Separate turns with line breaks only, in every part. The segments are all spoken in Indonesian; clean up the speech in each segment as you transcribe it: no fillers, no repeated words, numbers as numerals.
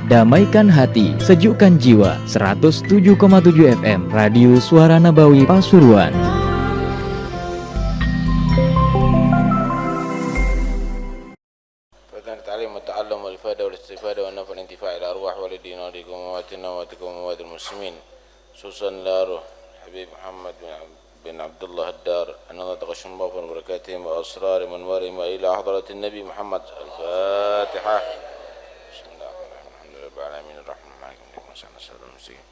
Damaikan hati, sejukkan jiwa. 107,7 FM Radio Suara Nabawi Pasuruan.
Fatan ta'lim wa ta'allum wal ifada wal istifada wa nafal intifa' ila arwah walidina wa likum wa watina wa tikum wa wadil muslimin. Susan laruh Habib Muhammad bin Abdullah Ad-Dar anna taqashun bafan barakatihim wa asrar man warim wa ila hadratin Nabi Muhammad. Al-Fatihah. العالمين الرحمن الرحيم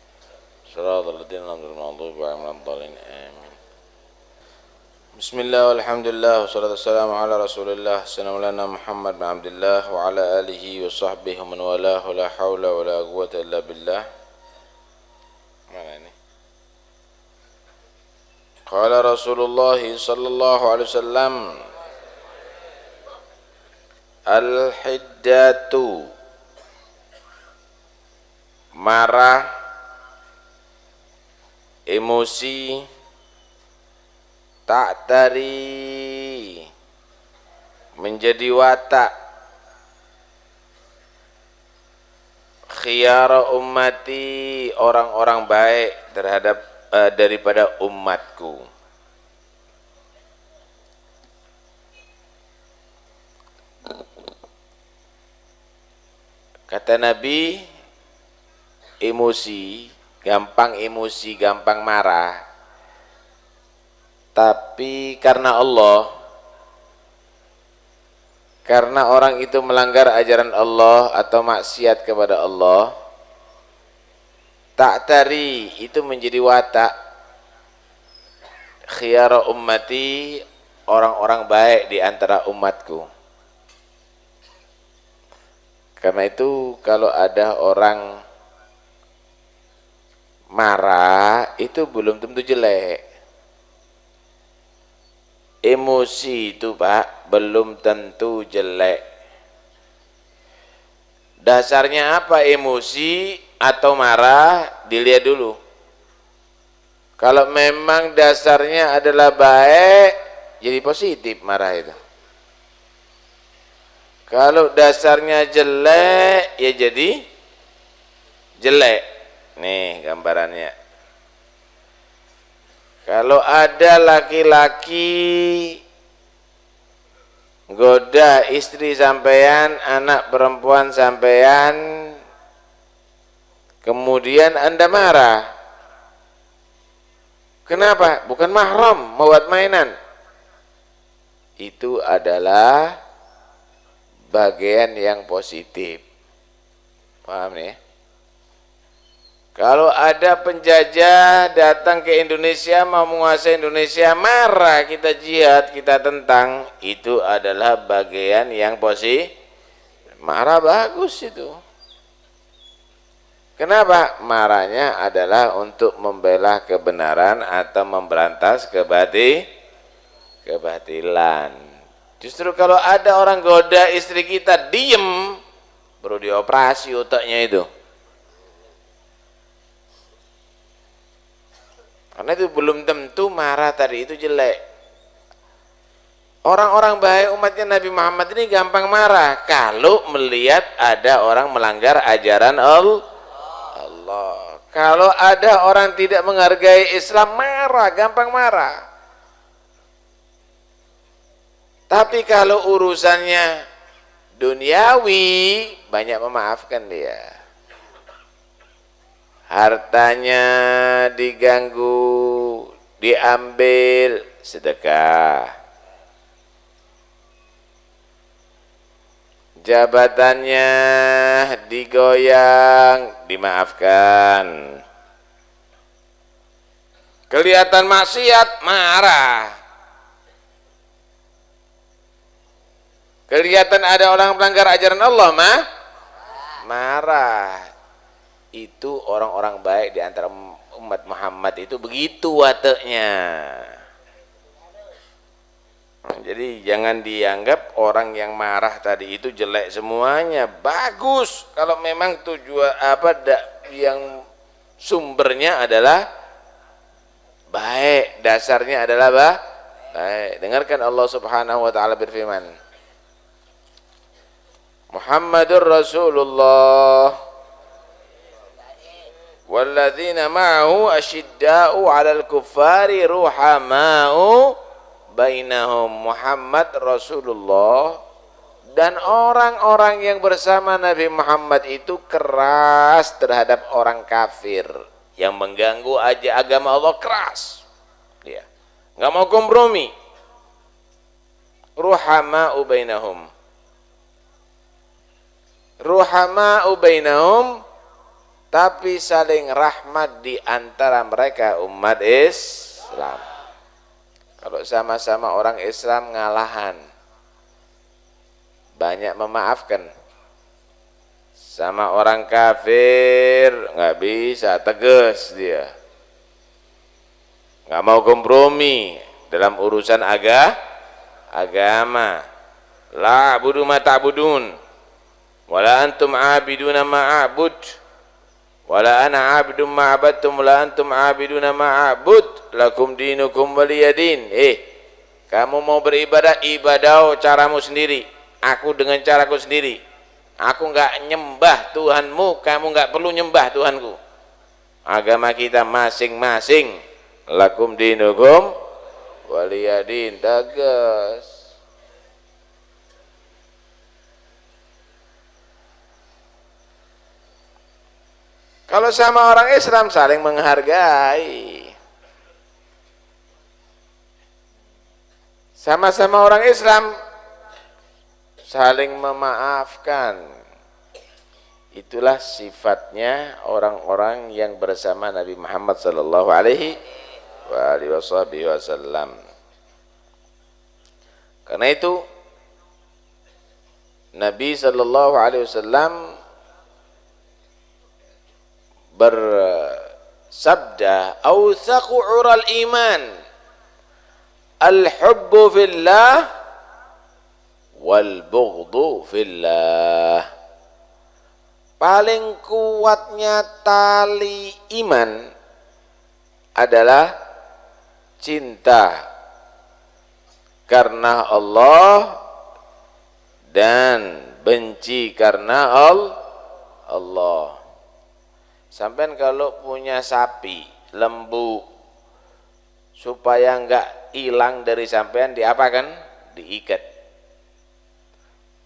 صراط الذين أنعمت عليهم غير المغضوب عليهم ولا الضالين آمين. بسم الله والحمد لله والصلاة والسلام على رسول الله سيدنا مولانا محمد بن عبد الله وعلى آله وصحبه ومن والاه ولا حول ولا قوة إلا بالله. mana ini? Qala Rasulullah sallallahu alaihi wasallam al-hiddatu, marah, emosi, ta'tari, menjadi watak, khiyara ummati, orang-orang baik terhadap daripada umatku. Kata Nabi, emosi, gampang marah, tapi karena Allah, karena orang itu melanggar ajaran Allah atau maksiat kepada Allah, ta'tari, itu menjadi watak khiyara ummati, orang-orang baik di antara umatku. Karena itu kalau ada orang marah itu belum tentu jelek. Emosi itu Pak belum tentu jelek. Dasarnya apa emosi atau marah? Dilihat dulu. Kalau memang dasarnya adalah baik, jadi positif marah itu. Kalau dasarnya jelek, ya jadi jelek. Nih gambarannya. Kalau ada laki-laki goda istri sampean, anak perempuan sampean, kemudian Anda marah. Kenapa? Bukan mahram, membuat mainan. Itu adalah bagian yang positif. Paham nih? Kalau ada penjajah datang ke Indonesia, mau menguasai Indonesia, marah, kita jihad, kita tentang, itu adalah bagian yang positif. Marah bagus itu. Kenapa? Marahnya adalah untuk membela kebenaran atau memberantas kebatilan. Justru kalau ada orang goda istri kita, diem, perlu dioperasi otaknya itu. Karena itu belum tentu marah tadi itu jelek. Orang-orang baik umatnya Nabi Muhammad ini gampang marah kalau melihat ada orang melanggar ajaran Allah. Kalau ada orang tidak menghargai Islam, marah, gampang marah. Tapi kalau urusannya duniawi, banyak memaafkan dia. Hartanya diganggu, diambil, sedekah. Jabatannya digoyang, dimaafkan. Kelihatan maksiat, marah. Kelihatan ada orang melanggar ajaran Allah, marah. Itu orang-orang baik di antara umat Muhammad itu begitu wataknya. Jadi jangan dianggap orang yang marah tadi itu jelek semuanya. Bagus kalau memang tujuan yang sumbernya adalah baik, dasarnya adalah Dengarkan Allah Subhanahu wa taala berfirman, Muhammadur Rasulullah walladzina ma'ahu asyidda'u 'alal kuffari ruhama'u bainahum. Muhammad Rasulullah dan orang-orang yang bersama Nabi Muhammad itu keras terhadap orang kafir yang mengganggu aja agama Allah, keras. Ya. Enggak mau kompromi. Ruhama'u bainahum. Ruhama'u bainahum, tapi saling rahmat di antara mereka umat Islam. Kalau sama-sama orang Islam ngalahan, banyak memaafkan. Sama orang kafir nggak bisa, tegas dia, nggak mau kompromi dalam urusan agama. La budu ma ta'budun wala antum abiduna ma a'bud wala ana abidum ma abadtum wala antum abiduna ma a'bud lakum dinukum waliyadin. Kamu mau beribadah, ibadah caramu sendiri, aku dengan caraku sendiri. Aku enggak nyembah Tuhanmu, kamu enggak perlu nyembah Tuhanku. Agama kita masing-masing. Lakum dinukum waliyadin. Tegas. Kalau sama orang Islam saling menghargai. Sama-sama orang Islam saling memaafkan. Itulah sifatnya orang-orang yang bersama Nabi Muhammad sallallahu alaihi wasallam. Karena itu Nabi sallallahu alaihi wasallam bersabda, "Autsaqu 'ural iman al-hubbu fillah wal bughdhu fillah." Paling kuatnya tali iman adalah cinta karena Allah dan benci karena Allah. Sampean kalau punya sapi, lembu, supaya enggak hilang dari sampean, diapakan? Diikat.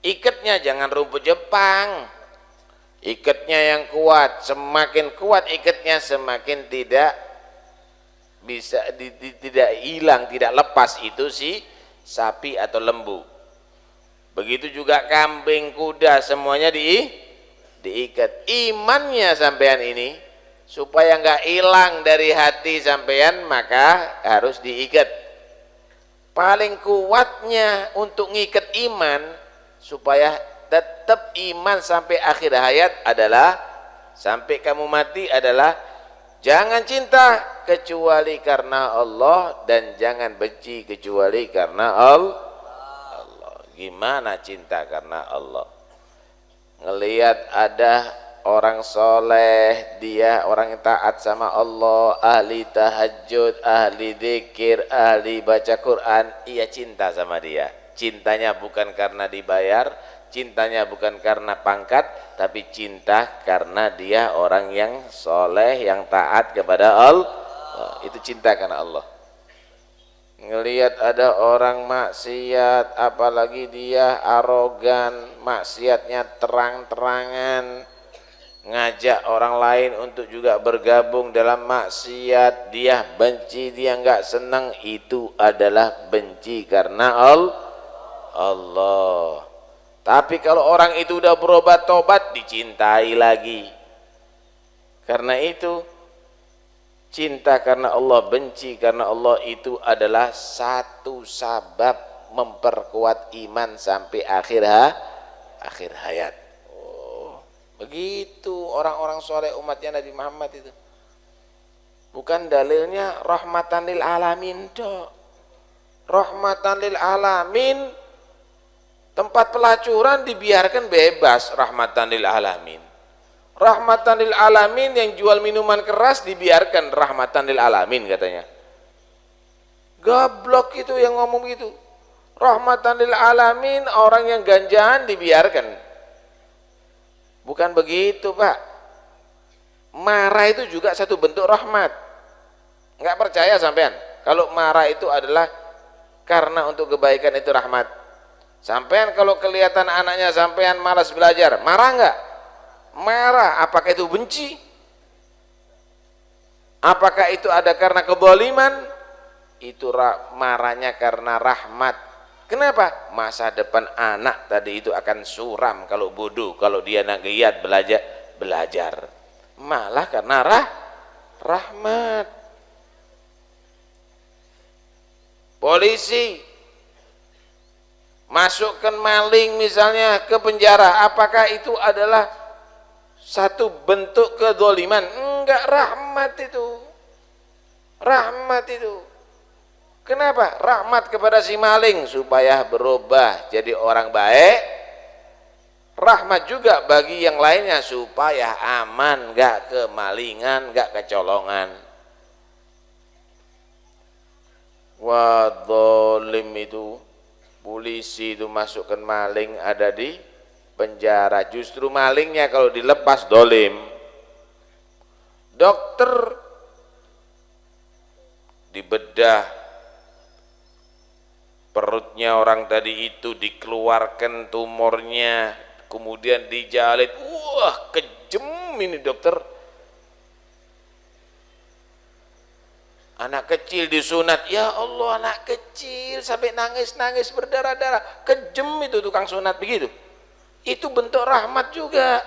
Ikatnya jangan rumput Jepang, ikatnya yang kuat. Semakin kuat ikatnya, semakin tidak bisa tidak hilang, tidak lepas itu si sapi atau lembu. Begitu juga kambing, kuda, semuanya diikat. Imannya sampean ini supaya enggak hilang dari hati sampean, maka harus diikat. Paling kuatnya untuk ngikat iman supaya tetap iman sampai akhir hayat adalah, sampai kamu mati adalah, jangan cinta kecuali karena Allah dan jangan benci kecuali karena Allah. Gimana cinta karena Allah? Ngelihat ada orang soleh, dia orang yang taat sama Allah, ahli tahajud, ahli zikir, ahli baca Quran, ia cinta sama dia. Cintanya bukan karena dibayar, cintanya bukan karena pangkat, tapi cinta karena dia orang yang soleh, yang taat kepada Allah. Itu cinta karena Allah. Ngelihat ada orang maksiat, apalagi dia arogan, maksiatnya terang-terangan, ngajak orang lain untuk juga bergabung dalam maksiat, dia benci, dia enggak senang, itu adalah benci karena Allah. Tapi kalau orang itu udah berobat tobat, dicintai lagi. Karena itu cinta karena Allah, benci karena Allah itu adalah satu sabab memperkuat iman sampai akhir hayat. Begitu orang-orang soleh umatnya Nabi Muhammad itu. Bukan dalilnya rahmatan lil alamin, dok. Rahmatan lil alamin, tempat pelacuran dibiarkan bebas, rahmatan lil alamin. Rahmatan lil alamin yang jual minuman keras dibiarkan, rahmatan lil alamin katanya. Goblok itu yang ngomong gitu. Rahmatan lil alamin, orang yang ganjaan dibiarkan. Bukan begitu, Pak. Marah itu juga satu bentuk rahmat. Enggak percaya sampean kalau marah itu adalah karena untuk kebaikan itu rahmat. Sampean kalau kelihatan anaknya sampean malas belajar, marah enggak? Marah. Apakah itu benci? Apakah itu ada karena kezaliman? Itu marahnya karena rahmat. Kenapa? Masa depan anak tadi itu akan suram kalau bodoh, kalau dia nak giat belajar. Malah karena rahmat. Polisi masukkan maling misalnya ke penjara, apakah itu adalah satu bentuk kezaliman? Enggak, rahmat itu. Rahmat itu. Kenapa? Rahmat kepada si maling supaya berubah jadi orang baik. Rahmat juga bagi yang lainnya supaya aman, enggak kemalingan, enggak kecolongan. Wadzalim itu, polisi itu masukkan maling ada di penjara, justru malingnya kalau dilepas dolim. Dokter dibedah perutnya orang tadi itu, dikeluarkan tumornya, kemudian dijahit. Wah, kejem ini dokter. Anak kecil disunat, ya Allah, anak kecil sampai nangis-nangis berdarah-darah. Kejem itu tukang sunat begitu. Itu bentuk rahmat juga.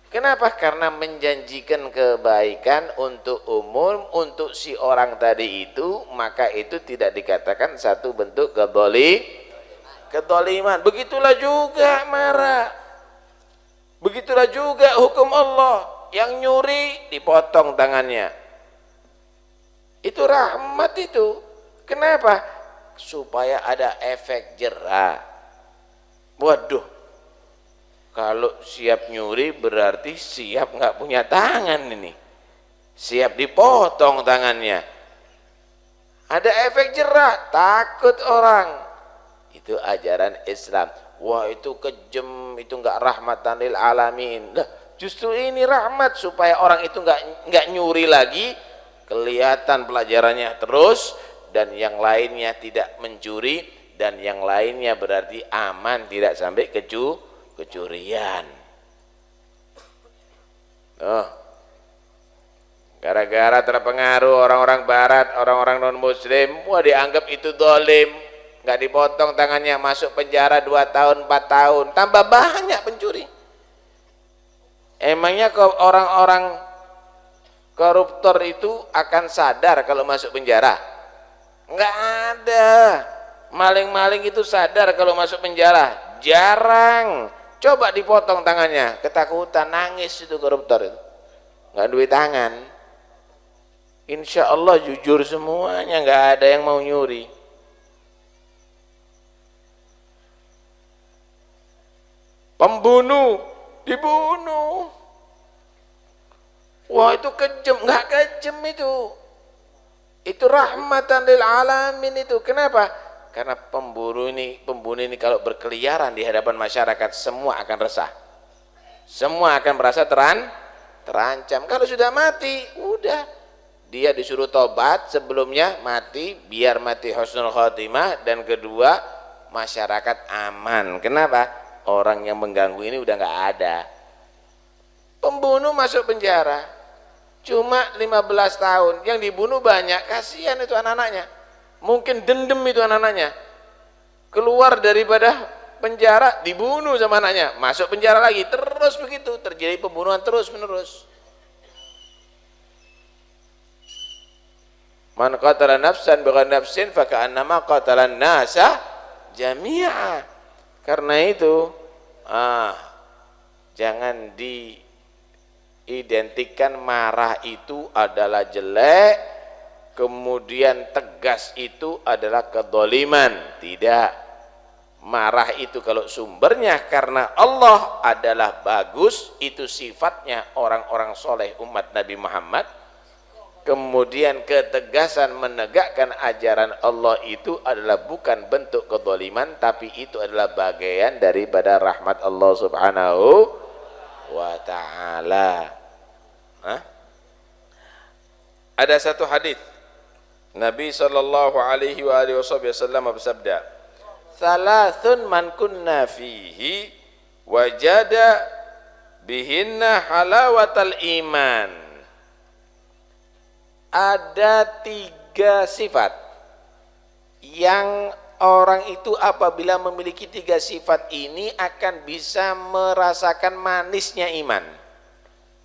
Kenapa? Karena menjanjikan kebaikan untuk umum, untuk si orang tadi itu, maka itu tidak dikatakan satu bentuk kezaliman. Begitulah juga marah. Begitulah juga hukum Allah. Yang nyuri dipotong tangannya. Itu rahmat itu. Kenapa? Supaya ada efek jerah. Waduh. Kalau siap nyuri berarti siap nggak punya tangan ini. Siap dipotong tangannya. Ada efek jerah, takut orang. Itu ajaran Islam. Wah, itu kejem, itu nggak rahmatan lil alamin. Lah, justru ini rahmat supaya orang itu nggak nyuri lagi, kelihatan pelajarannya terus, dan yang lainnya tidak mencuri, dan yang lainnya berarti aman, tidak sampai kecurian. Oh, gara-gara terpengaruh orang-orang barat, orang-orang non muslim, wah dianggap itu zalim, nggak dipotong tangannya, masuk penjara 2 tahun 4 tahun, tambah banyak pencuri. Emangnya orang-orang koruptor itu akan sadar kalau masuk penjara? Nggak ada. Maling-maling itu sadar kalau masuk penjara? Jarang. Coba dipotong tangannya, ketakutan, nangis itu koruptor itu. Nggak duit tangan. Insya Allah jujur semuanya, nggak ada yang mau nyuri. Pembunuh dibunuh. Wah, itu kejam, nggak kejam itu. Itu rahmatan lil alamin itu. Kenapa? Karena pembunuh ini kalau berkeliaran di hadapan masyarakat, semua akan resah. Semua akan merasa terancam. Kalau sudah mati, udah. Dia disuruh tobat sebelumnya mati, biar mati husnul khotimah, dan kedua, masyarakat aman. Kenapa? Orang yang mengganggu ini udah nggak ada. Pembunuh masuk penjara cuma 15 tahun, yang dibunuh banyak, kasihan itu anak-anaknya. Mungkin dendam itu anak-anaknya, keluar daripada penjara dibunuh sama anaknya, masuk penjara lagi, terus begitu, terjadi pembunuhan terus menerus. Man qatala nafsan bighairi nafsin faka'annama qatalan nasa jami'a. Karena itu jangan diidentikan marah itu adalah jelek, kemudian tegas itu adalah kedzaliman. Tidak. Marah itu kalau sumbernya karena Allah adalah bagus, itu sifatnya orang-orang soleh umat Nabi Muhammad. kemudian ketegasan menegakkan ajaran Allah itu adalah bukan bentuk kezaliman, tapi itu adalah bagian daripada rahmat Allah Subhanahu wa ta'ala. Ada satu hadis Nabi sallallahu alaihi wasallam bersabda, "Thalathun man kunna fihi wajada bihinna halawatal iman." Ada 3 sifat yang orang itu apabila memiliki 3 sifat ini akan bisa merasakan manisnya iman.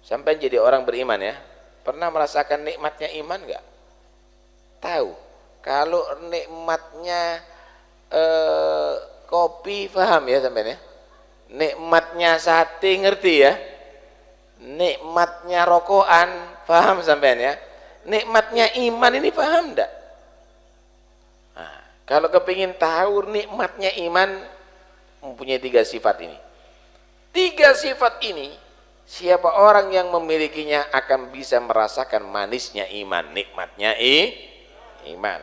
Sampai jadi orang beriman ya, pernah merasakan nikmatnya iman enggak? Tahu. Kalau nikmatnya kopi paham ya sampean ya? Nikmatnya sate ngerti ya? Nikmatnya rokokan paham sampean ya? Nikmatnya iman ini paham enggak? Nah, kalau kepingin tahu nikmatnya iman, mempunyai 3 sifat ini. 3 sifat ini, siapa orang yang memilikinya akan bisa merasakan manisnya iman, nikmatnya iman.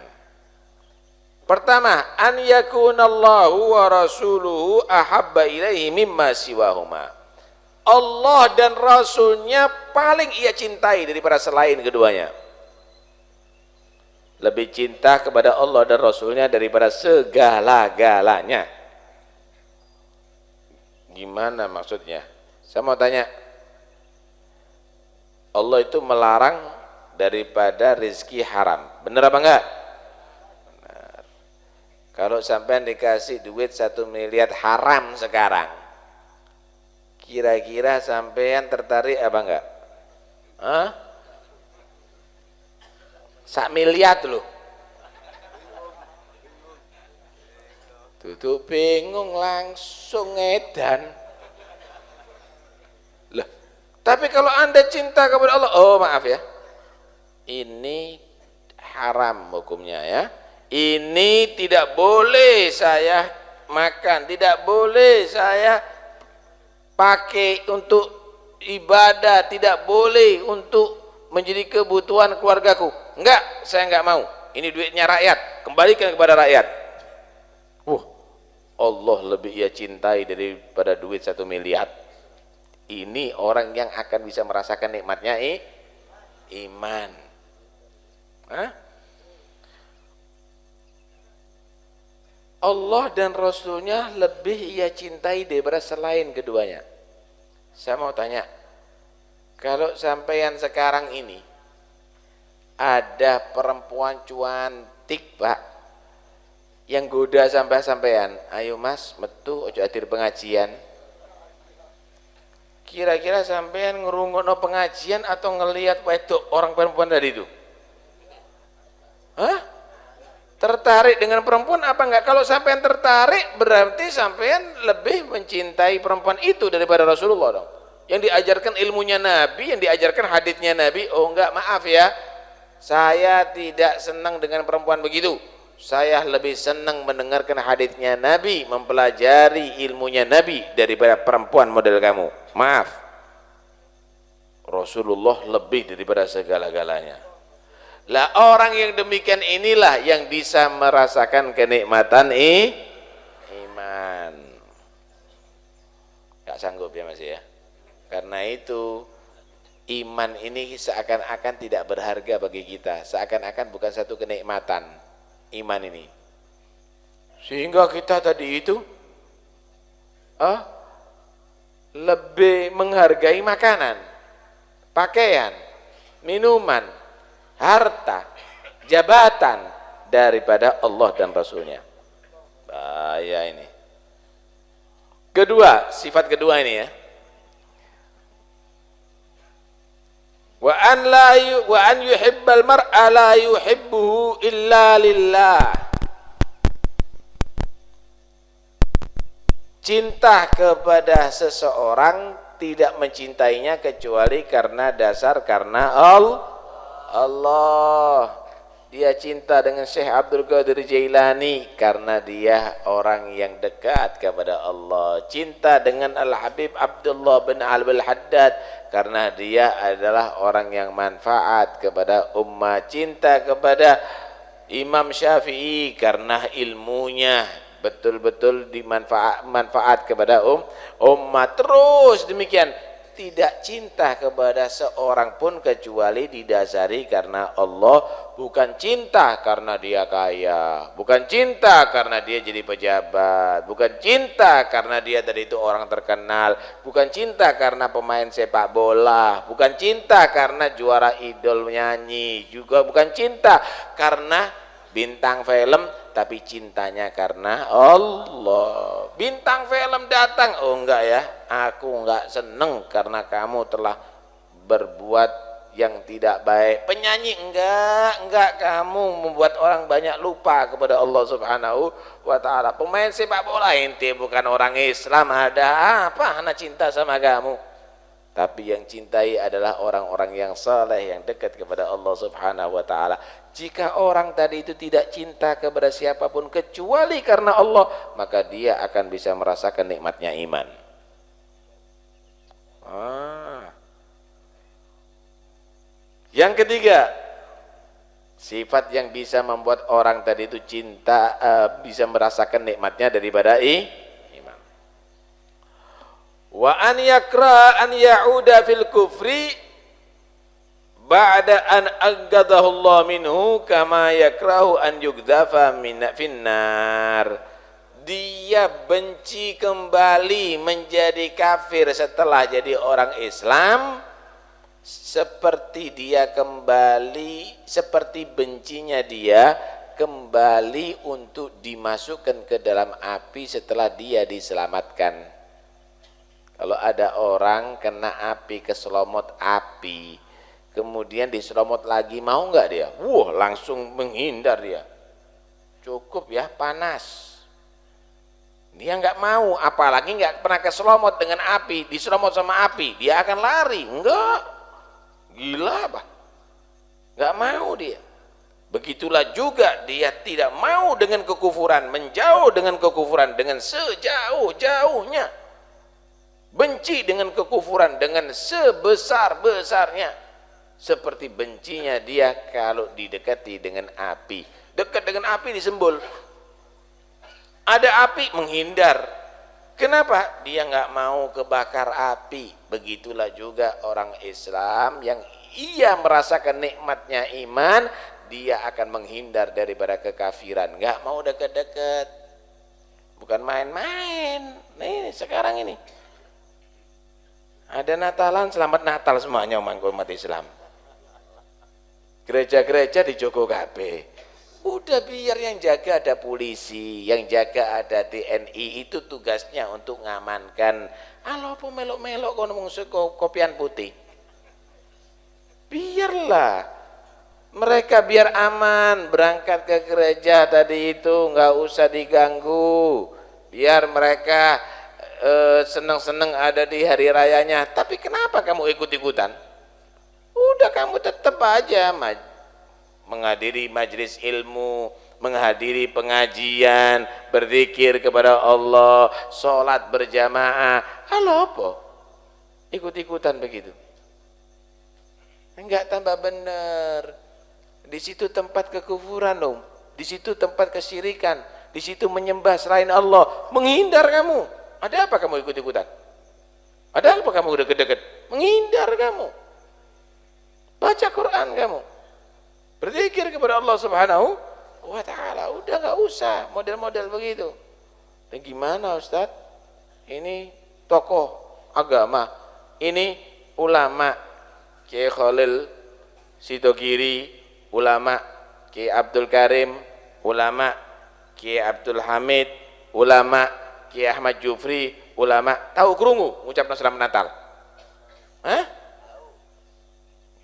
Pertama, an yakunallahu wa rasuluhu ahabba ilaihi mimma siwahuma. Allah dan Rasulnya paling ia cintai daripada selain keduanya. Lebih cinta kepada Allah dan Rasulnya daripada segala-galanya. Gimana maksudnya? Saya mau tanya, Allah itu melarang daripada rezeki haram, benar apa enggak? Benar. Kalau sampai dikasih duit 1 miliar haram sekarang, kira-kira sampean tertarik apa enggak? Hah? 1 miliar loh. Duduk bingung langsung edan. Lah, tapi kalau Anda cinta kepada Allah, oh maaf ya, ini haram hukumnya ya. Ini tidak boleh saya makan, tidak boleh saya pakai untuk ibadah, tidak boleh untuk menjadi kebutuhan keluargaku. Enggak, saya enggak mau. Ini duitnya rakyat, kembalikan kepada rakyat. Allah lebih ia cintai daripada duit 1 miliar. Ini orang yang akan bisa merasakan nikmatnya iman. Allah dan Rasulnya lebih ia cintai daripada selain keduanya. Saya mau tanya, kalau sampean sekarang ini ada perempuan cantik Pak yang goda sampean, ayo mas metu ojo hadir pengajian, kira-kira sampean ngerungokno pengajian atau ngelihat wedok orang perempuan tadi itu? Hah? Tertarik dengan perempuan apa enggak? Kalau sampean tertarik berarti sampean lebih mencintai perempuan itu daripada Rasulullah dong. Yang diajarkan ilmunya Nabi, yang diajarkan haditsnya Nabi. Oh enggak, maaf ya, saya tidak senang dengan perempuan begitu. Saya lebih senang mendengarkan haditsnya Nabi, mempelajari ilmunya Nabi daripada perempuan model kamu. Maaf, Rasulullah lebih daripada segala-galanya. Lah orang yang demikian inilah yang bisa merasakan kenikmatan iman. Gak sanggup ya Mas ya. Karena itu iman ini seakan-akan tidak berharga bagi kita, seakan-akan bukan satu kenikmatan iman ini. Sehingga kita tadi itu lebih menghargai makanan, pakaian, minuman, harta, jabatan daripada Allah dan Rasulnya. Bahaya ini. Kedua, sifat kedua ini ya. Wa an yuhibbal mar'a la yuhibbuhu illa lillah. Cinta kepada seseorang tidak mencintainya kecuali karena dasar karena Allah. Dia cinta dengan Syekh Abdul Qadir Jailani karena dia orang yang dekat kepada Allah. Cinta dengan Al-Habib Abdullah bin Al-Haddad karena dia adalah orang yang manfaat kepada ummah. Cinta kepada Imam Syafi'i karena ilmunya betul-betul manfaat kepada umat. Terus demikian, tidak cinta kepada seorang pun kecuali didasari karena Allah, bukan cinta karena dia kaya, bukan cinta karena dia jadi pejabat, bukan cinta karena dia tadi itu orang terkenal, bukan cinta karena pemain sepak bola, bukan cinta karena juara idol nyanyi, juga bukan cinta karena bintang film, tapi cintanya karena Allah. Bintang film datang, oh enggak ya, aku enggak seneng karena kamu telah berbuat yang tidak baik. Penyanyi, enggak kamu membuat orang banyak lupa kepada Allah Subhanahu wa ta'ala. Pemain sepak bola, ente bukan orang Islam, ada apa anak cinta sama kamu? Tapi yang cintai adalah orang-orang yang saleh, yang dekat kepada Allah Subhanahu wa ta'ala. Jika orang tadi itu tidak cinta kepada siapapun kecuali karena Allah, maka dia akan bisa merasakan nikmatnya iman. Yang ketiga, sifat yang bisa membuat orang tadi itu cinta, bisa merasakan nikmatnya daripada iman. Wa an yakra an ya'uda fil kufri ba'da an aggadahu Allah minhu kama yakrahu an yugdafa finnar. Dia benci kembali menjadi kafir setelah jadi orang Islam, seperti dia kembali, seperti bencinya dia kembali untuk dimasukkan ke dalam api setelah dia diselamatkan. Kalau ada orang kena api, keselomot api, kemudian diselomot lagi, mau nggak dia? Wah, langsung menghindar dia. Cukup ya, panas. Dia nggak mau, apalagi nggak pernah keselomot dengan api, diselomot sama api, dia akan lari. Enggak, gila apa? Nggak mau dia. Begitulah juga dia tidak mau dengan kekufuran, menjauh dengan kekufuran dengan sejauh-jauhnya. Benci dengan kekufuran dengan sebesar-besarnya, seperti bencinya dia kalau didekati dengan api. Dekat dengan api disembul, ada api menghindar. Kenapa? Dia nggak mau kebakar api. Begitulah juga orang Islam yang ia merasakan nikmatnya iman, dia akan menghindar daripada kekafiran, nggak mau dekat-dekat. Bukan main-main. Nih sekarang ini ada Natalan, selamat Natal semuanya umat Islam. Gereja-gereja di Joko kabeh. Udah biar yang jaga ada polisi, yang jaga ada TNI, itu tugasnya untuk ngamankan. Alo apa melok-melok kono mung kopian putih. Biarlah mereka biar aman berangkat ke gereja tadi itu, nggak usah diganggu. Biar mereka senang-senang ada di hari rayanya. Tapi kenapa kamu ikut-ikutan? Udah kamu tetap aja menghadiri majelis ilmu, menghadiri pengajian, berzikir kepada Allah, sholat berjamaah. Halo apa? Ikut-ikutan begitu. Enggak tambah benar. Di situ tempat kekufuran dong. Di situ tempat kesyirikan. Di situ menyembah selain Allah. Menghindar kamu. Ada apa kamu ikut-ikutan? Ada apa kamu deket-deket? Menghindar kamu. Baca Quran kamu. Berzikir kepada Allah Subhanahu wa ta'ala. Udah gak usah model-model begitu. Dan gimana Ustaz? Ini tokoh agama. Ini ulama. Kiai Khalil Sidogiri, ulama. Kiai Abdul Karim, ulama. Kiai Abdul Hamid, ulama. Kiai Ahmad Jufri, ulama. Tahu krungu ngucapna selamat Natal? Hah?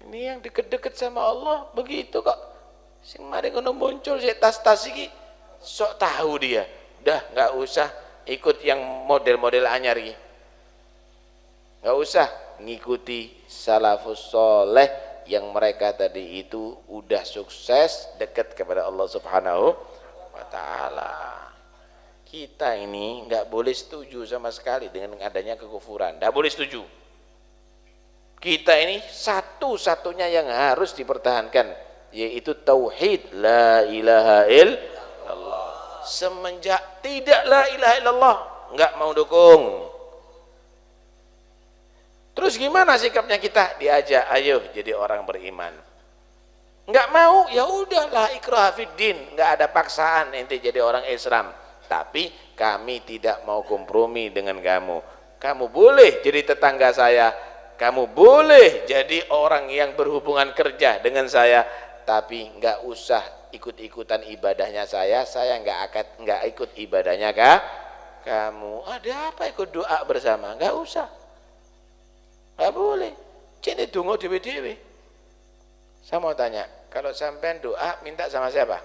Ini yang deket-deket sama Allah begitu kok. Sing mari ngono muncul si tas-tas iki sok tahu dia. Udah nggak usah ikut yang model-model anyar iki. Nggak usah ngikuti salafus soleh yang mereka tadi itu udah sukses dekat kepada Allah Subhanahu wa taala. Kita ini nggak boleh setuju sama sekali dengan adanya kekufuran, nggak boleh setuju. Kita ini satu-satunya yang harus dipertahankan, yaitu tauhid la ilaha illallah. Semenjak tidak la ilaha illallah, nggak mau dukung. Terus gimana sikapnya kita? Diajak, ayo jadi orang beriman. Nggak mau, ya udahlah, ikrah fiddin, nggak ada paksaan ente jadi orang Islam. Tapi kami tidak mau kompromi dengan kamu. Kamu boleh jadi tetangga saya, kamu boleh jadi orang yang berhubungan kerja dengan saya, tapi nggak usah ikut-ikutan ibadahnya saya nggak ikut ibadahnya kamu. Ada apa ikut doa bersama? Nggak usah, nggak boleh. Jadi tunggu dewe-dewe. Saya mau tanya, kalau sampean doa minta sama siapa?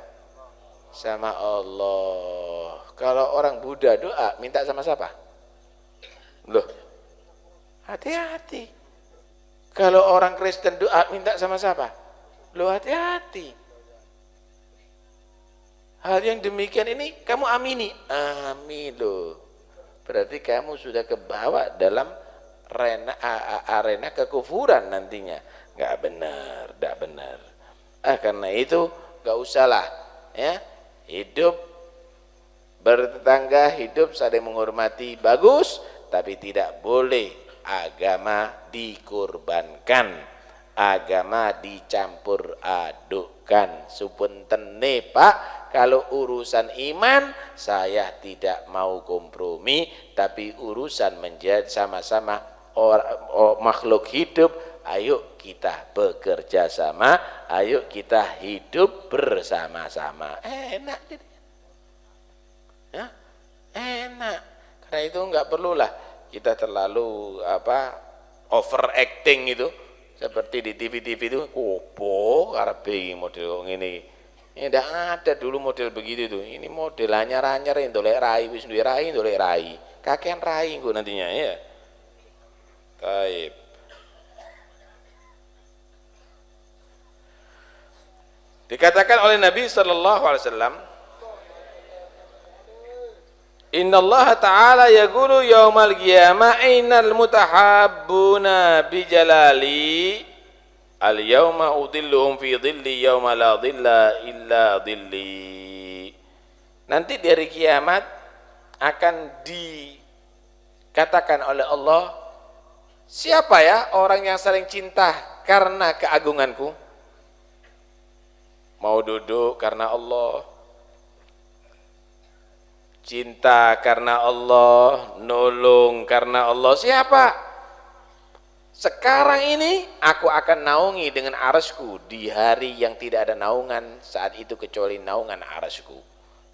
Sama Allah. Kalau orang Buddha doa minta sama siapa? Loh, hati-hati. Kalau orang Kristen doa minta sama siapa? Loh, hati-hati. Hal yang demikian ini kamu amini? Amin loh. Berarti kamu sudah kebawa dalam arena kekufuran nantinya. Nggak benar, nggak benar. Karena itu nggak usahlah, ya. Hidup bertetangga, hidup saling menghormati, bagus, tapi tidak boleh agama dikorbankan, agama dicampur adukkan. Supuntene Pak, kalau urusan iman saya tidak mau kompromi, tapi urusan menjadi sama-sama makhluk hidup, ayo kita bekerja sama, ayo kita hidup bersama-sama. Enak jadi. Ya, enak. Karena itu nggak perlulah kita terlalu overacting itu, seperti di TV-TV itu, kopo karepe model ngene. Ini tidak ada dulu model begitu tuh. Ini model anyar-anyar yang dolek rai, wis duwe rai, dolek rai. Kakean rai engko nantinya ya. Taib. Dikatakan oleh Nabi sallallahu alaihi wasallam, Innallaha ta'ala yaqulu yaumal qiyamah ainal mutahabbuna bijalali al-yawma udilluhum fi dhilli yawma la dhilla illa dhilli. Nanti di hari kiamat akan dikatakan oleh Allah, siapa ya orang yang saling cinta karena keagunganku? Mau duduk karena Allah, cinta karena Allah, nolong karena Allah. Siapa? Sekarang ini aku akan naungi dengan arasku di hari yang tidak ada naungan saat itu kecuali naungan arasku.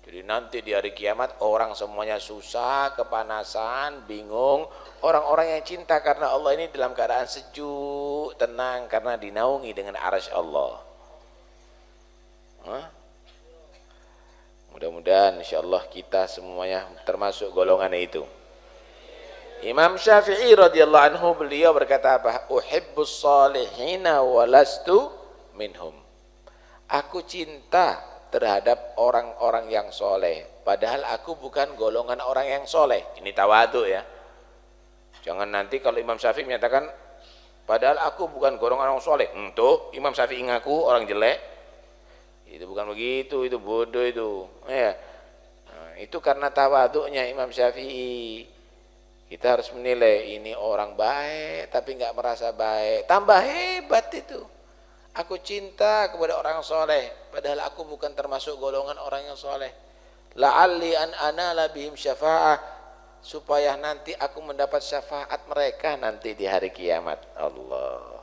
Jadi nanti di hari kiamat orang semuanya susah, kepanasan, bingung. Orang-orang yang cinta karena Allah ini dalam keadaan sejuk, tenang karena dinaungi dengan aras Allah. Mudah-mudahan insyaallah kita semuanya termasuk golongan itu. Imam Syafi'i radhiyallahu anhu beliau berkata apa? Uhibbus salihina walastu minhum. Aku cinta terhadap orang-orang yang soleh, padahal aku bukan golongan orang yang soleh. Ini tawadhu ya. Jangan nanti kalau Imam Syafi'i menyatakan padahal aku bukan golongan orang soleh, tuh Imam Syafi'i ngaku orang jelek. Itu bukan begitu, itu bodoh itu. Ya. Nah, itu karena tawadhu'nya Imam Syafi'i. Kita harus menilai ini orang baik tapi enggak merasa baik. Tambah hebat itu. Aku cinta kepada orang soleh, padahal aku bukan termasuk golongan orang yang soleh. La'alli an anala bihim syafa'ah, supaya nanti aku mendapat syafaat mereka nanti di hari kiamat. Allah.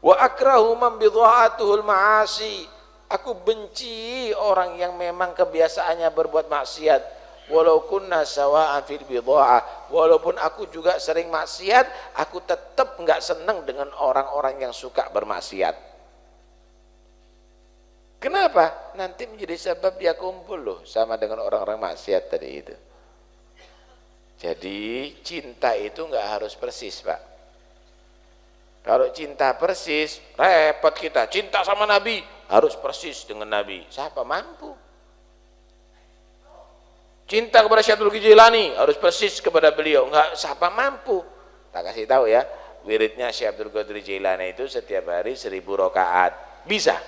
Wa akrahu man bidha'atuhul ma'asi. Aku benci orang yang memang kebiasaannya berbuat maksiat. Walau kunna sawa'an fil bidha'ah, walaupun aku juga sering maksiat, aku tetap enggak senang dengan orang-orang yang suka bermaksiat. Kenapa? Nanti menjadi sebab dia kumpul loh sama dengan orang-orang maksiat tadi itu. Jadi cinta itu enggak harus persis, Pak. Kalau cinta persis, repot kita. Cinta sama Nabi, harus persis dengan Nabi. Siapa mampu? Cinta kepada Syekh Abdul Qadir Jilani, harus persis kepada beliau. Enggak, siapa mampu? Tak kasih tahu ya, wiridnya Syekh Abdul Qadir Jilani itu setiap hari 1000 rakaat. Bisa?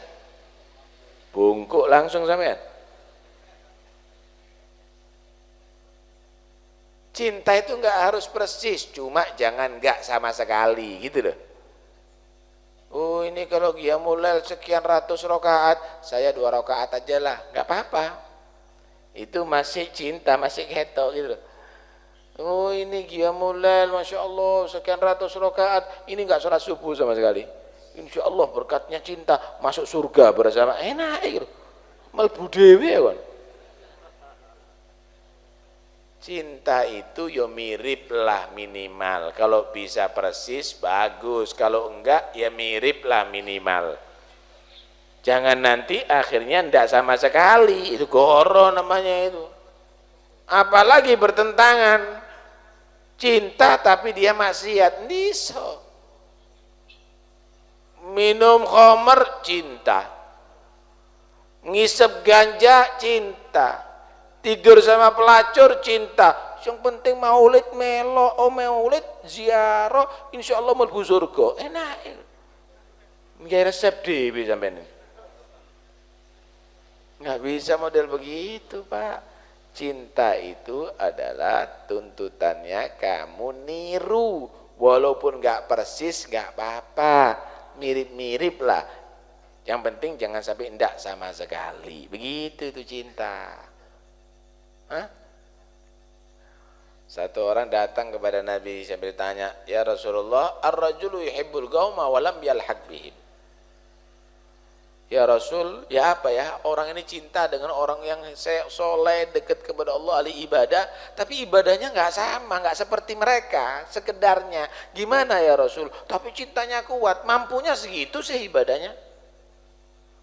Bungkuk langsung sampean. Cinta itu enggak harus persis, cuma jangan enggak sama sekali, gitu loh. Oh ini kalau qiyamul lail sekian ratus rakaat, saya 2 rakaat aja lah, nggak apa-apa. Itu masih cinta, masih ketok gitu. Oh ini qiyamul lail, masya Allah sekian ratus rakaat, ini nggak sholat subuh sama sekali. Insya Allah berkatnya cinta, masuk surga bersama, enak gitu. Melbu dewe kan. Cinta itu ya mirip lah minimal. Kalau bisa persis bagus, kalau enggak ya mirip lah minimal. Jangan nanti akhirnya enggak sama sekali, itu goro namanya itu. Apalagi bertentangan. Cinta tapi dia maksiat, niso. Minum khamr cinta. Ngisep ganja cinta. Tidur sama pelacur cinta. Yang penting maulid melo, maulid ziarah, insya Allah mlebu surga. Enak. Nggak resep dhewe sampean. Nggak bisa model begitu, Pak. Cinta itu adalah tuntutannya kamu niru, walaupun nggak persis nggak apa-apa, mirip-mirip lah. Yang penting jangan sampai enggak sama sekali. Begitu itu cinta. Hah? Satu orang datang kepada Nabi sambil tanya, "Ya Rasulullah, ar-rajulu yuhibbul qauma wa lam yalhaq bihim." Ya Rasul, ya apa ya? Orang ini cinta dengan orang yang soleh, dekat kepada Allah, ahli ibadah, tapi ibadahnya nggak sama, nggak seperti mereka, sekedarnya. Gimana ya Rasul? Tapi cintanya kuat, mampunya segitu sih ibadahnya.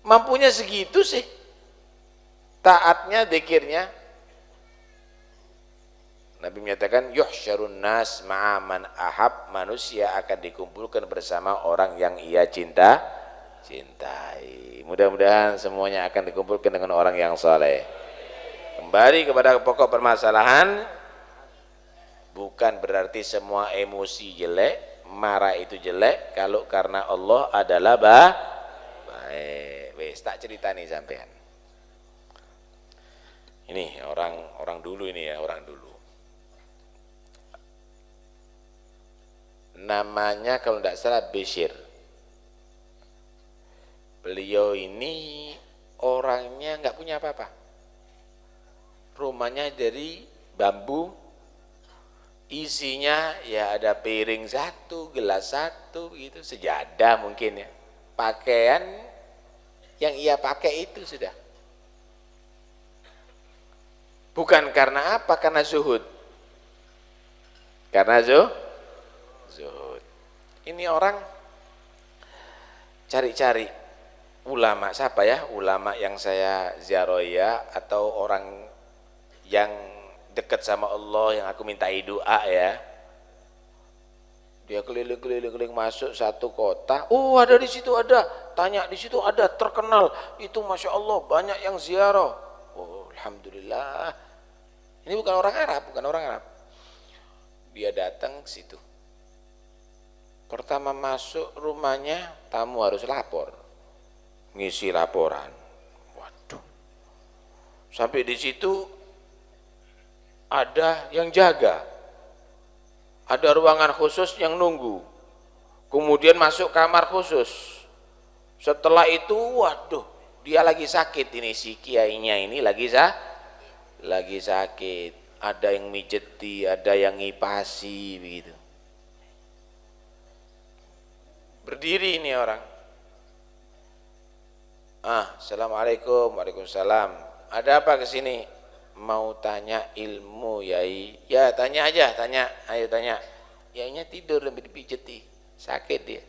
Mampunya segitu sih. Taatnya, dzikirnya. Nabi menyatakan yuhsyarun nas ma'aman ahab, manusia akan dikumpulkan bersama orang yang ia cintai. Mudah-mudahan semuanya akan dikumpulkan dengan orang yang saleh. Kembali kepada pokok permasalahan, bukan berarti semua emosi jelek, marah itu jelek, kalau karena Allah adalah baik. Wes tak cerita nih sampean. Ini orang dulu ini ya, orang dulu. Namanya kalau tidak salah Bishir. Beliau ini orangnya nggak punya apa-apa. Rumahnya dari bambu, isinya ya ada piring satu, gelas satu, gitu, sejadah mungkin ya. Pakaian yang ia pakai itu sudah. Bukan karena apa? Karena zuhud. Karena zuhud. Ini orang cari-cari ulama, siapa ya ulama yang saya ziarah atau orang yang dekat sama Allah yang aku mintai doa ya. Dia keliling-keliling masuk satu kota, oh ada di situ ada, tanya di situ ada, terkenal itu, masya Allah banyak yang ziarah. Oh alhamdulillah. Ini bukan orang Arab, Dia datang ke situ. Pertama masuk rumahnya, tamu harus lapor, ngisi laporan. Waduh, sampai di situ ada yang jaga, ada ruangan khusus yang nunggu, kemudian masuk kamar khusus. Setelah itu, waduh, dia lagi sakit ini, si kiainya ini lagi sakit, ada yang mijeti, ada yang ngipasi begitu. Berdiri ini orang. Assalamualaikum. Waalaikumsalam. Ada apa kesini? Mau tanya ilmu Yai. Ya tanya aja, ayo tanya. Yainya tidur lebih dipijeti, sakit dia.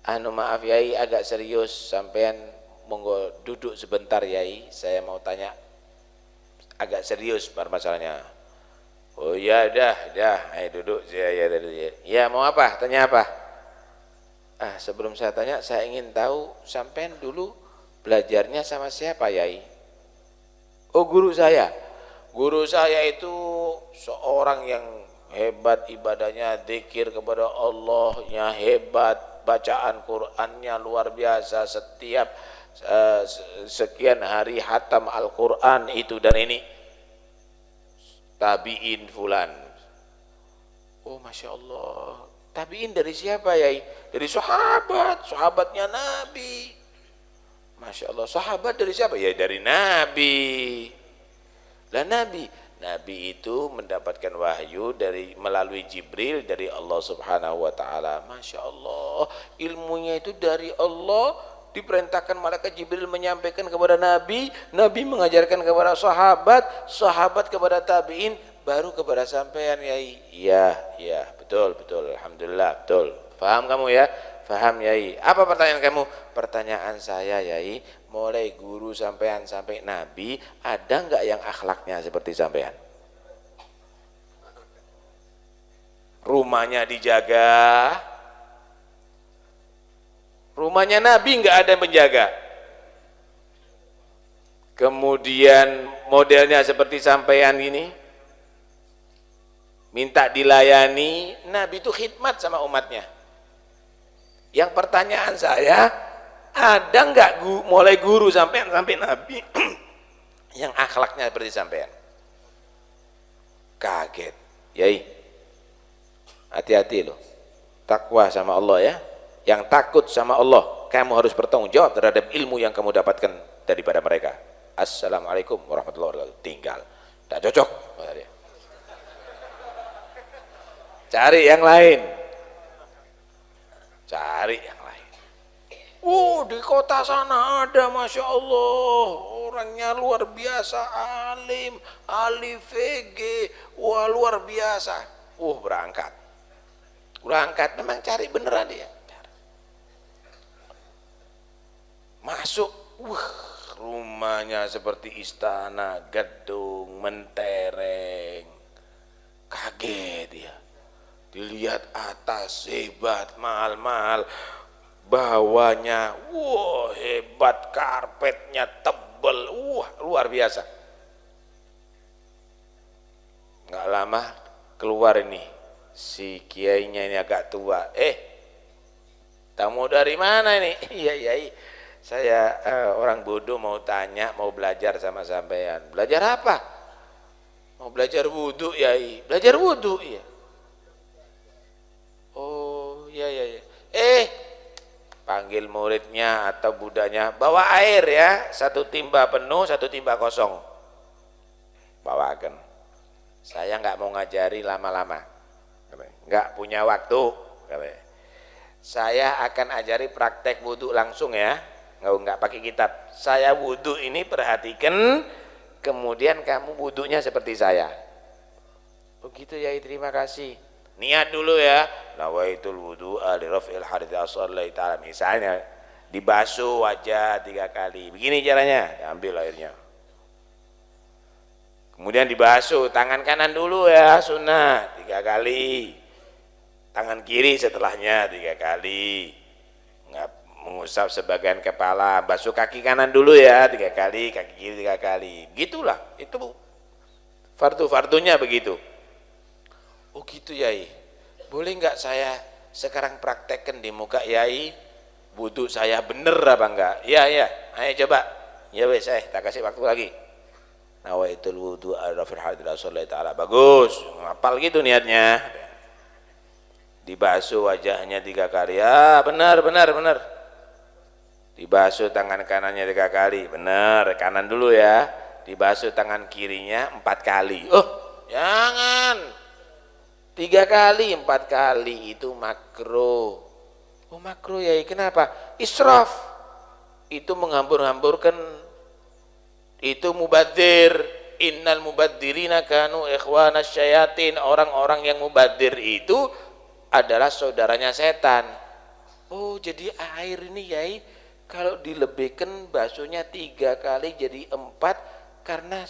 Maaf Yai, agak serius, sampean monggo duduk sebentar Yai, saya mau tanya agak serius permasalahannya. Oh ya dah, ayo duduk. Ya mau apa? Tanya apa? Sebelum saya tanya, saya ingin tahu sampean dulu belajarnya sama siapa, Yai? Oh, guru saya. Guru saya itu seorang yang hebat ibadahnya, zikir kepada Allahnya hebat, bacaan Qur'annya luar biasa, setiap sekian hari hatam Al-Qur'an itu dan ini. Tabi'in fulan. Oh, Masya Allah. Tabi'in dari siapa, Yai? Dari sahabat, sahabatnya Nabi. Masya Allah, sahabat dari siapa? Ya dari Nabi. Lah Nabi itu mendapatkan wahyu melalui Jibril dari Allah Subhanahu wa taala. Masya Allah, ilmunya itu dari Allah, diperintahkan malaikat Jibril menyampaikan kepada Nabi, Nabi mengajarkan kepada sahabat, sahabat kepada tabi'in, baru kepada sampean, Yai. Iya, betul, alhamdulillah, betul. Paham kamu ya? Paham, Yai. Apa pertanyaan kamu? Pertanyaan saya, Yai, mulai guru sampean sampai Nabi, ada enggak yang akhlaknya seperti sampean? Rumahnya dijaga. Rumahnya Nabi enggak ada yang menjaga. Kemudian modelnya seperti sampean ini, minta dilayani. Nabi itu khidmat sama umatnya. Yang pertanyaan saya, ada enggak mulai guru sampai Nabi yang akhlaknya seperti sampean? Kaget, Yai. Hati-hati loh. Takwa sama Allah ya. Yang takut sama Allah, kamu harus bertanggung jawab terhadap ilmu yang kamu dapatkan daripada mereka. Assalamualaikum warahmatullahi wabarakatuh. Tinggal. Tak cocok. Cari yang lain. Cari yang lain. Di kota sana ada, Masya Allah, orangnya luar biasa, alim, ahli VG, wah luar biasa. Berangkat, memang cari beneran dia. Masuk, rumahnya seperti istana, gedung, mentereng. Kaget dia. Dilihat atas hebat, mahal-mahal, bawahnya hebat, karpetnya tebel, luar biasa. Nggak lama keluar ini si kiainya, ini agak tua. Tamu dari mana ini? Iya, Yai, saya orang bodoh mau tanya, mau belajar sama sampean. Belajar apa? Mau belajar wudhu, Yai. Belajar wudhu, iya. Oh, iya. Panggil muridnya atau budanya, bawa air ya, 1 timba penuh, 1 timba kosong. Bawakan. Saya nggak mau ngajari lama-lama, nggak punya waktu. Saya akan ajari praktek wudhu langsung ya, nggak pakai kitab. Saya wudhu ini perhatikan, kemudian kamu wudhunya seperti saya. Begitu, Yai, terima kasih. Niat dulu ya, nawaitul wudu'a li raf'il hadath as-sallallahu ta'ala. Misalnya dibasuh wajah 3 kali. Begini caranya, ambil airnya. Kemudian dibasuh tangan kanan dulu ya, sunnah 3 kali. Tangan kiri setelahnya 3 kali. Enggak mengusap sebagian kepala, basuh kaki kanan dulu ya 3 kali, kaki kiri 3 kali. Gitulah, itu fardu-fardunya begitu. Oh gitu, Yai. Boleh enggak saya sekarang praktekkan di muka Yai, wudhu saya bener apa enggak? Iya, ayo coba. Ya wes, tak kasih waktu lagi. Nawaitul wudu ar-rafil hadirat sallallahu ta'ala. Bagus, ngapal gitu niatnya. Dibasuh wajahnya 3 kali. Ya benar. Dibasuh tangan kanannya 3 kali. Benar, kanan dulu ya. Dibasuh tangan kirinya 4 kali. Oh jangan 3 kali, 4 kali itu makruh. Oh makruh, ya, kenapa? Israf, itu menghambur-hamburkan, itu mubadzir. Innal mubadzirina kanu ikhwanas syayatin. Orang-orang yang mubadzir itu adalah saudaranya setan. Oh jadi air ini, Yai, kalau dilebihkan basuhnya 3 kali jadi 4, karena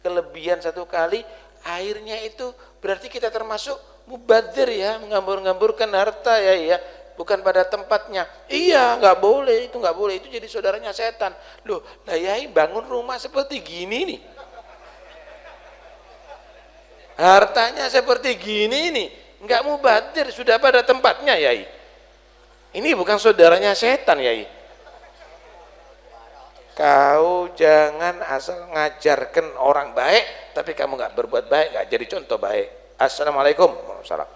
kelebihan 1 kali airnya itu berarti kita termasuk mubadzir ya, menghambur-hamburkan harta ya. bukan pada tempatnya. Iya, nggak boleh, itu nggak boleh, itu jadi saudaranya setan. Loh, lah Yai bangun rumah seperti gini nih, hartanya seperti gini nih, nggak mubadir, sudah pada tempatnya Yai. Ini bukan saudaranya setan Yai. Kau jangan asal ngajarkan orang baik tapi kamu nggak berbuat baik, nggak jadi contoh baik. Assalamualaikum warahmatullahi.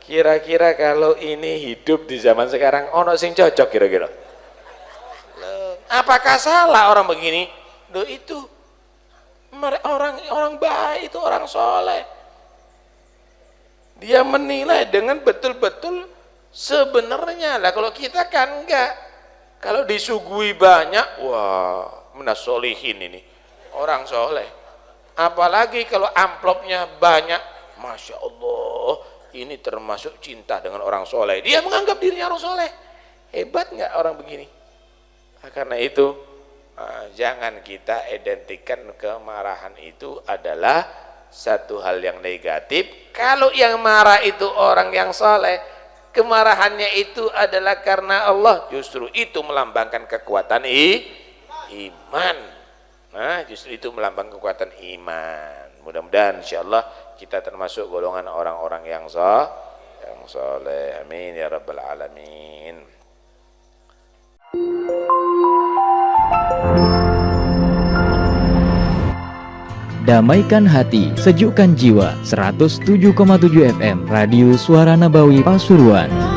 Kira-kira kalau ini hidup di zaman sekarang ono sing cocok kira-kira? Apakah salah orang begini? Loh, itu orang baik, itu orang soleh. Dia menilai dengan betul-betul sebenarnya. Lah kalau kita kan enggak, kalau disuguhi banyak, wah menasolihin ini orang soleh. Apalagi kalau amplopnya banyak, masya Allah, ini termasuk cinta dengan orang soleh. Dia menganggap dirinya orang soleh. Hebat nggak orang begini? Nah, karena itu jangan kita identikan kemarahan itu adalah satu hal yang negatif. Kalau yang marah itu orang yang soleh, kemarahannya itu adalah karena Allah, justru itu melambangkan kekuatan iman. Nah, justru itu melambangkan kekuatan iman. Mudah-mudahan insyaallah kita termasuk golongan orang-orang yang soleh. Amin ya rabbal alamin.
Damaikan hati, sejukkan jiwa. 107,7 FM Radio Suara Nabawi Pasuruan.